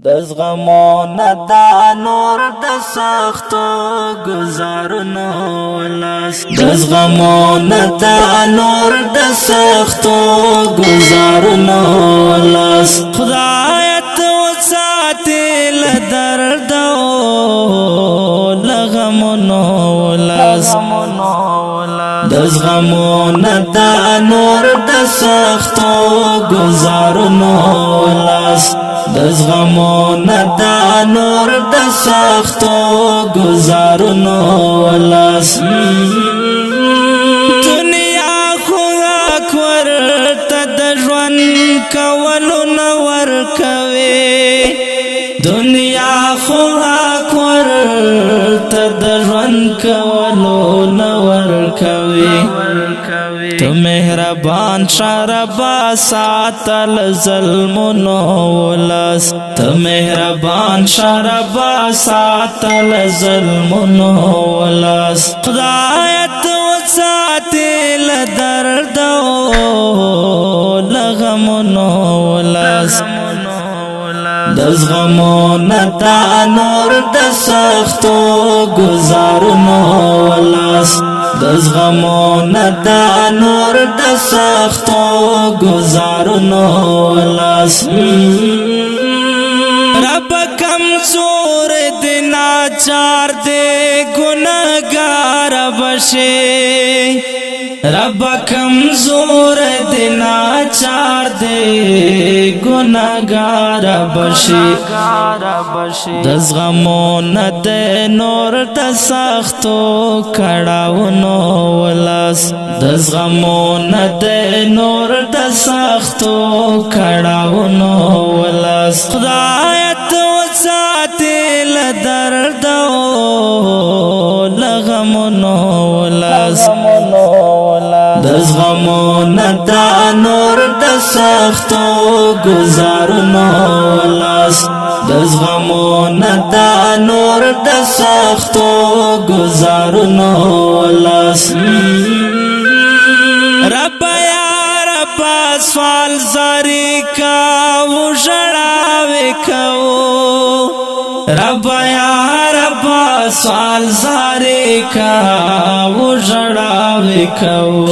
دزغمونا دا نور د سختو گزارونو لاس دزغمونا دا نور د سختو گزارونو لاس خدایت وساتی لدردو لغمونو لاس دزغمونا دا نور د سختو گزارونو لاس دزغمونا دا نور د سختو گزارونو لاس دنیا خو اکور تد ژوند کولو نور کوي دنیا خو اکور تد ژوند کولو نور کوي تو مهربان شربا ساتل ظلمونو ولس تو مهربان شربا ساتل ظلمونو ولس خدایت وساتل دردو لغمونو ولس دزغمونا دا نور د سختو گزارونو ولس دزغمونا دا نور د سختو گزارونو لاس رب کمزور دینا چار دے گناہگار بشے رب کمزور دینا چار دے گناہگار بشے دزغمونا دے نور د سختو کڑاونو لاس دزغمونا دے نور د سختو کڑاونو لاس خدایت وساتی لدردو لغمونو لاس دزغمونا دا نور د سختو گزارونو لاس دزغمونا دا نور د سختو گزارونو لاس رب یا رب سوال زاری کا وژړاوې کوو رب یا رب سوال زاری کا وژړاوې کوو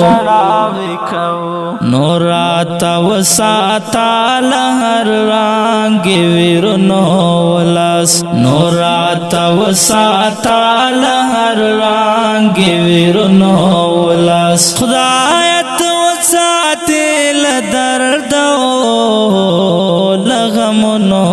نوراتا وساتا لهر رنگ ویرونو لاس نوراتا وساتا لهر رنگ ویرونو لاس خدایت وساتی لدردو لغمونو